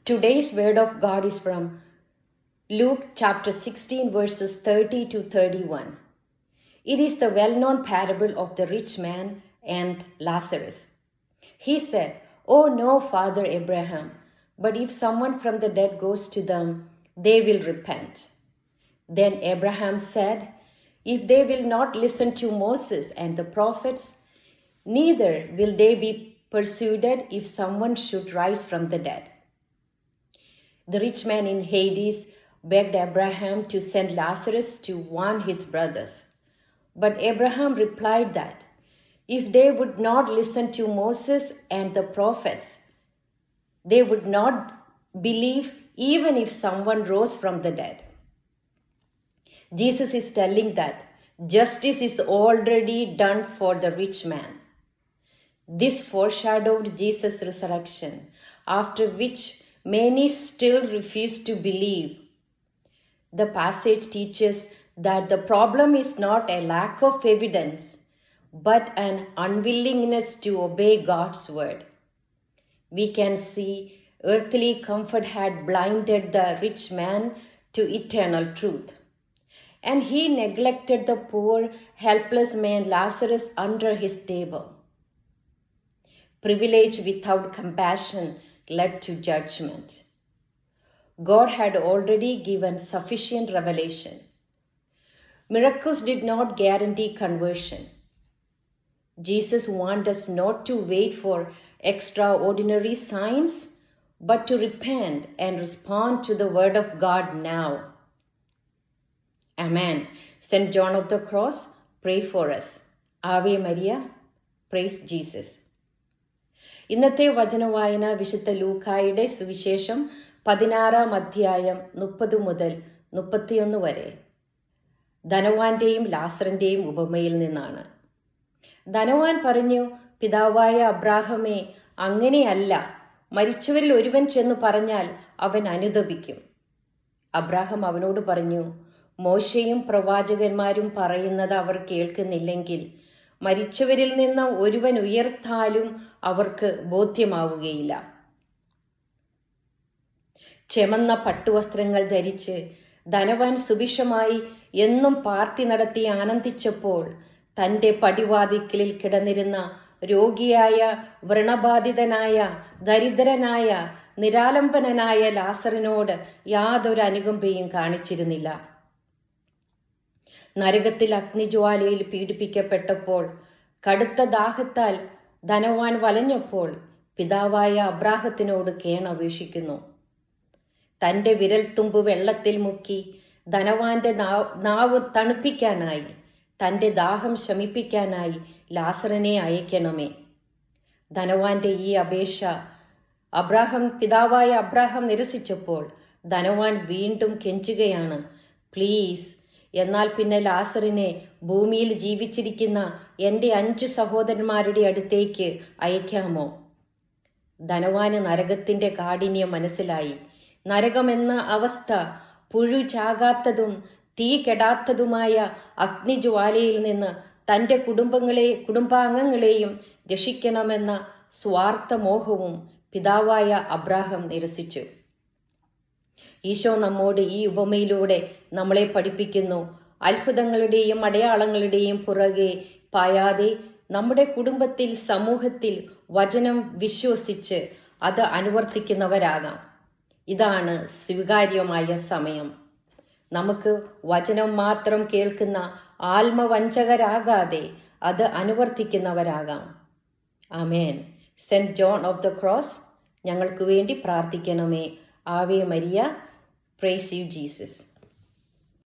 Today's word of God is from Luke chapter 16 verses 30 to 31. It is the well-known parable of the rich man and Lazarus. He said, "Oh no, Father Abraham, but if someone from the dead goes to them, they will repent." Then Abraham said, "If they will not listen to Moses and the prophets, neither will they be persuaded if someone should rise from the dead." The rich man in Hades begged Abraham to send Lazarus to warn his brothers. But Abraham replied that if they would not listen to Moses and the prophets, they would not believe even if someone rose from the dead. Jesus is telling that justice is already done for the rich man. This foreshadowed Jesus' resurrection, after which many still refuse to believe. The passage teaches that the problem is not a lack of evidence, but an unwillingness to obey God's word. We can see earthly comfort had blinded the rich man to eternal truth, and he neglected the poor, helpless man Lazarus under his table. Privilege without compassion led to judgment. God had already given sufficient revelation. Miracles did not guarantee conversion. Jesus wants us not to wait for extraordinary signs, but to repent and respond to the word of God now. Amen. St. John of the Cross, pray for us. Ave Maria, praise Jesus. ഇന്നത്തെ വചനവായന വിശുദ്ധ ലൂക്കായുടെ സുവിശേഷം 16-ാം അധ്യായം 30 മുതൽ 31 വരെ. ധനവാന്റെയും ലാസറിന്റെയും ഉപമയിൽ നിന്നാണ്. ധനവാൻ പറഞ്ഞു, "പിതാവായ അബ്രാഹമേ, അങ്ങനെയല്ല. മരിച്ചവരിൽ ഒരുവൻ ചെന്ന് പറഞ്ഞാൽ അവൻ അനുതപിക്കും." അബ്രാഹം അവനോട് പറഞ്ഞു, "മോശയും പ്രവാചകന്മാരും പറയുന്നത് അവർ കേൾക്കുന്നില്ലെങ്കിൽ മരിച്ചവരിൽ നിന്ന് ഒരുവൻ ഉയർത്താലും അവർക്ക് ബോധ്യമാവുകയില്ല." ചെമന്ന പട്ടുവസ്ത്രങ്ങൾ ധരിച്ച് ധനവാൻ സുഭിക്ഷമായി എന്നും പാർട്ടി നടത്തി ആനന്ദിച്ചപ്പോൾ തൻ്റെ പടിവാതിക്കലിൽ കിടന്നിരുന്ന രോഗിയായ, വ്രണബാധിതനായ, ദരിദ്രനായ, നിരാലംബനായ ലാസറിനോട് യാതൊരു അനുകമ്പയും കാണിച്ചിരുന്നില്ല. നരകത്തിൽ അഗ്നിജ്വാലയിൽ പീഡിപ്പിക്കപ്പെട്ടപ്പോൾ, കടുത്ത ദാഹത്താൽ ധനവാൻ വലഞ്ഞപ്പോൾ പിതാവായ അബ്രാഹത്തിനോട് കേണപേക്ഷിക്കുന്നു. തൻ്റെ വിരൽത്തുമ്പ് വെള്ളത്തിൽ മുക്കി ധനവാന്റെ നാവ് തണുപ്പിക്കാനായി, തൻ്റെ ദാഹം ശമിപ്പിക്കാനായി ലാസറിനെ അയക്കണമേ. ധനവാന്റെ ഈ അപേക്ഷ പിതാവായ അബ്രാഹം നിരസിച്ചപ്പോൾ ധനവാൻ വീണ്ടും കെഞ്ചുകയാണ്, "പ്ലീസ്, എന്നാൽ പിന്നെ ലാസറിനെ ഭൂമിയിൽ ജീവിച്ചിരിക്കുന്ന എൻ്റെ 5 സഹോദരന്മാരുടെ അടുത്തേക്ക് അയക്കാമോ?" ധനവാന് നരകത്തിൻ്റെ കാഠിന്യം മനസ്സിലായി. നരകമെന്ന അവസ്ഥ പുഴു ചാകാത്തതും തീ കെടാത്തതുമായ അഗ്നിജ്വാലയിൽ നിന്ന് തൻ്റെ കുടുംബാംഗങ്ങളെയും രക്ഷിക്കണമെന്ന സ്വാർത്ഥ മോഹവും പിതാവായ അബ്രാഹം നിരസിച്ചു. ഈശോ നമ്മോട് ഈ ഉപമയിലൂടെ നമ്മളെ പഠിപ്പിക്കുന്നു, അത്ഭുതങ്ങളുടെയും അടയാളങ്ങളുടെയും പുറകെ പായാതെ നമ്മുടെ കുടുംബത്തിൽ, സമൂഹത്തിൽ വചനം വിശ്വസിച്ച് അത് അനുവർത്തിക്കുന്നവരാകാം. ഇതാണ് സ്വീകാര്യമായ സമയം. നമുക്ക് വചനം മാത്രം കേൾക്കുന്ന ആത്മവഞ്ചകരാകാതെ അത് അനുവർത്തിക്കുന്നവരാകാം. ആമേൻ. Saint John of the Cross, ഞങ്ങൾക്ക് വേണ്ടി പ്രാർത്ഥിക്കണമേ. ആവേ മരിയ, പ്രൈസ് യു ജീസസ്.